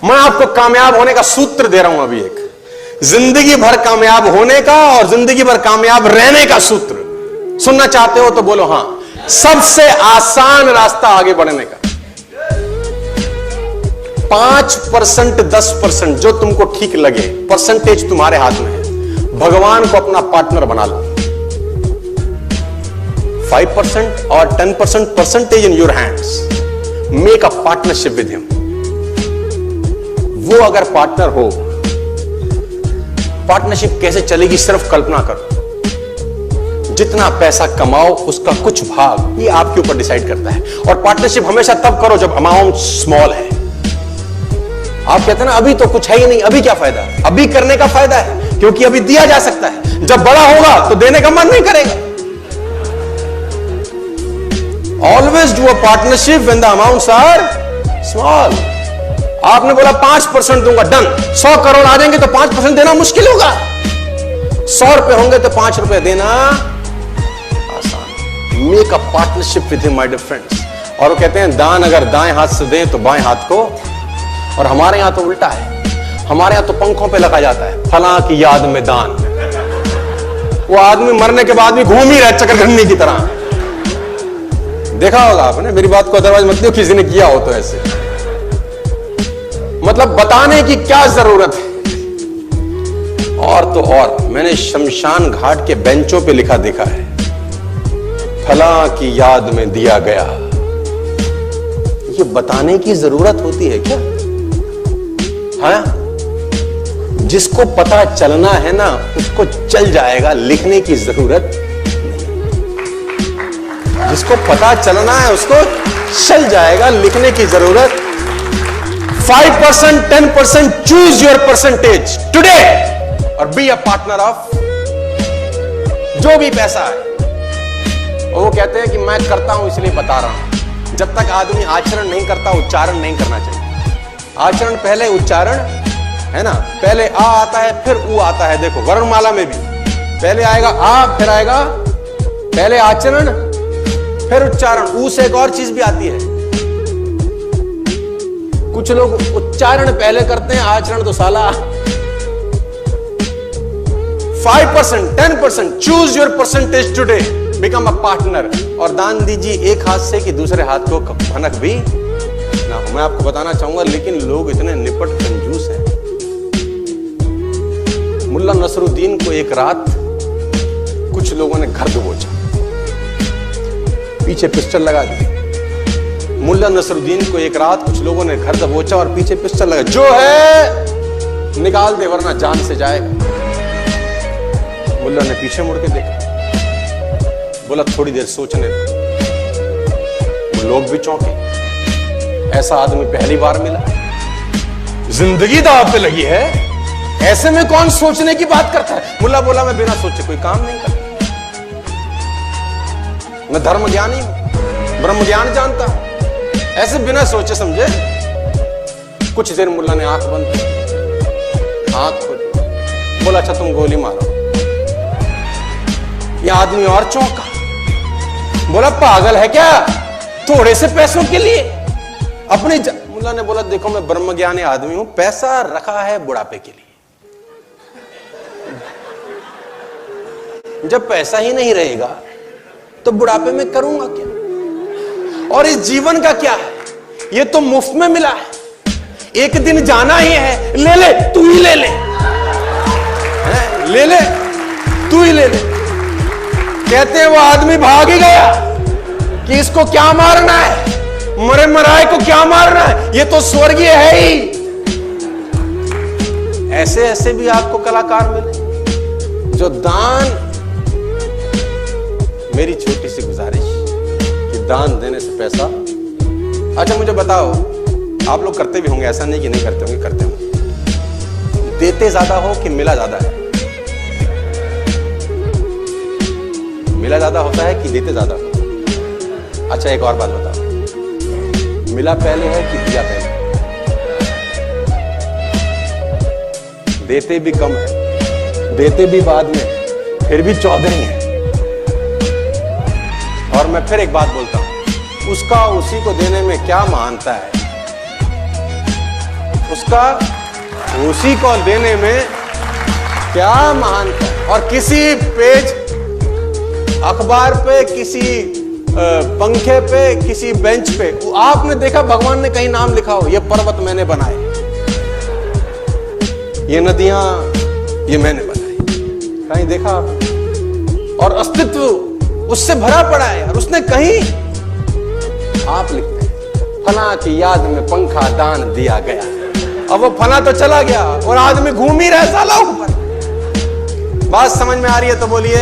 मैं आपको कामयाब होने का सूत्र दे रहा हूं अभी, एक जिंदगी भर कामयाब होने का और जिंदगी भर कामयाब रहने का सूत्र। सुनना चाहते हो तो बोलो हां। सबसे आसान रास्ता आगे बढ़ने का, 5% 10% जो तुमको ठीक लगे, परसेंटेज तुम्हारे हाथ में है। भगवान को अपना पार्टनर बना लो। 5% और 10% percentage in your hands. Make a partnership with him. वो अगर पार्टनर हो, पार्टनरशिप कैसे चलेगी सिर्फ कल्पना करो। जितना पैसा कमाओ उसका कुछ भाग ये आपके ऊपर डिसाइड करता है। और पार्टनरशिप हमेशा तब करो जब अमाउंट स्मॉल है। आप कहते हैं ना अभी तो कुछ है ही नहीं, अभी क्या फायदा। अभी करने का फायदा है क्योंकि अभी दिया जा सकता है। जब बड़ा होगा तो देने का मन नहीं करेगा। Always do a partnership when the amounts are small. आपने बोला 5% दूंगा, डन। 100 करोड़ आ जाएंगे तो 5% देना मुश्किल होगा। 100 रुपए होंगे तो 5 रुपए देना आसान। Make a partnership with him my dear friends. और वो कहते हैं दान अगर दाएं हाथ से दें तो बाएं हाथ को। और हमारे यहां तो उल्टा है। हमारे यहां तो पंखों पे लगा जाता है फलां की याद में दान। वो आदमी मरने के बाद भी घूम ही रहा है चक्रघंटी की तरह। देखा होगा आपने, मेरी बात को अदरवाइज मत लियो, किसी ने किया हो तो ऐसे। मतलब बताने की क्या जरूरत है। और तो और मैंने शमशान घाट के बेंचों पे लिखा देखा है, फलां की याद में दिया गया। ये बताने की जरूरत होती है क्या? हाँ, जिसको पता चलना है ना उसको चल जाएगा, लिखने की जरूरत नहीं। जिसको पता चलना है उसको चल जाएगा, लिखने की जरूरत। 5% 10% चूज योर परसेंटेज टुडे और बी अ पार्टनर ऑफ जो भी पैसा है। और वो कहते हैं कि मैं करता हूं इसलिए बता रहा हूं। जब तक आदमी आचरण नहीं करता उच्चारण नहीं करना चाहिए। आचरण पहले उच्चारण है ना। पहले आ आता है फिर ऊ आता है। देखो वर्णमाला में भी पहले आएगा आ फिर आएगा, पहले आचरण फिर उच्चारण। ऊ से एक और चीज भी आती है। कुछ लोग उच्चारण पहले करते हैं, आचरण तो साला। 5% 10% choose your percentage today, become a partner. और दान दीजिए एक हाथ से कि दूसरे हाथ को भनक भी ना हो। मैं आपको बताना चाहूंगा लेकिन लोग इतने निपट कंजूस हैं। मुल्ला नसरुद्दीन को एक रात कुछ लोगों ने घर दबोचा, पीछे पिस्टल लगा दी। मुल्ला नसरुद्दीन को एक रात कुछ लोगों ने घर दबोचा और पीछे पिस्टल लगा, जो है निकाल दे वरना जान से जाएगा। मुल्ला ने पीछे मुड़ के देखा, बोला थोड़ी देर सोचने दो। लोग भी चौंके, ऐसा आदमी पहली बार मिला, जिंदगी दांव पे लगी है, ऐसे में कौन सोचने की बात करता है। मुल्ला बोला मैं बिना सोचे कोई काम नहीं करता, मैं धर्म ज्ञानी हूं, ब्रह्म ज्ञान जानता हूं। ऐसे बिना सोचे समझे। कुछ देर मुल्ला ने आंख बंद की, आंख खोली, बोला अच्छा तुम गोली मारो। यह आदमी और चौंका, बोला पागल है क्या, थोड़े से पैसों के लिए अपने मुल्ला ने बोला देखो मैं ब्रह्मज्ञानी आदमी हूं, पैसा रखा है बुढ़ापे के लिए। जब पैसा ही नहीं रहेगा तो बुढ़ापे में करूंगा क्या। और इस जीवन का क्या है, ये तो मुफ्त में मिला है, एक दिन जाना ही है, ले ले तू ही ले ले, ले ले तू ही ले ले। कहते हैं वो आदमी भाग ही गया कि इसको क्या मारना है, मरे मराए को क्या मारना है, ये तो स्वर्गीय है ही। ऐसे ऐसे भी आपको कलाकार मिले जो दान। मेरी छोटी सी गुजारिश कि दान देने से पैसा। अच्छा मुझे बताओ, आप लोग करते भी होंगे, ऐसा नहीं कि नहीं करते होंगे, करते होंगे। देते ज्यादा हो कि मिला ज्यादा है? मिला ज्यादा होता है कि देते ज्यादा हो? अच्छा एक और बात बताओ, मिला पहले है कि दिया पहले? देते भी कम है, देते भी बाद में, फिर भी 14 ही है। और मैं फिर एक बात बोलता हूं, उसका उसी को देने में क्या मानता है। उसका, उसी को देने में क्या महानता है। और किसी पेज अखबार पे, किसी पंखे पे, किसी बेंच पे आपने देखा भगवान ने कहीं नाम लिखा हो, ये पर्वत मैंने बनाए, ये नदियां ये मैंने बनाई, कहीं देखा आपने? और अस्तित्व उससे भरा पड़ा है यार। उसने कहीं, आप लिखते हैं फला की याद में पंखा दान दिया गया, अब वो फला तो चला गया और आदमी घूम ही रहा साला ऊपर। बात समझ में आ रही है तो बोलिए।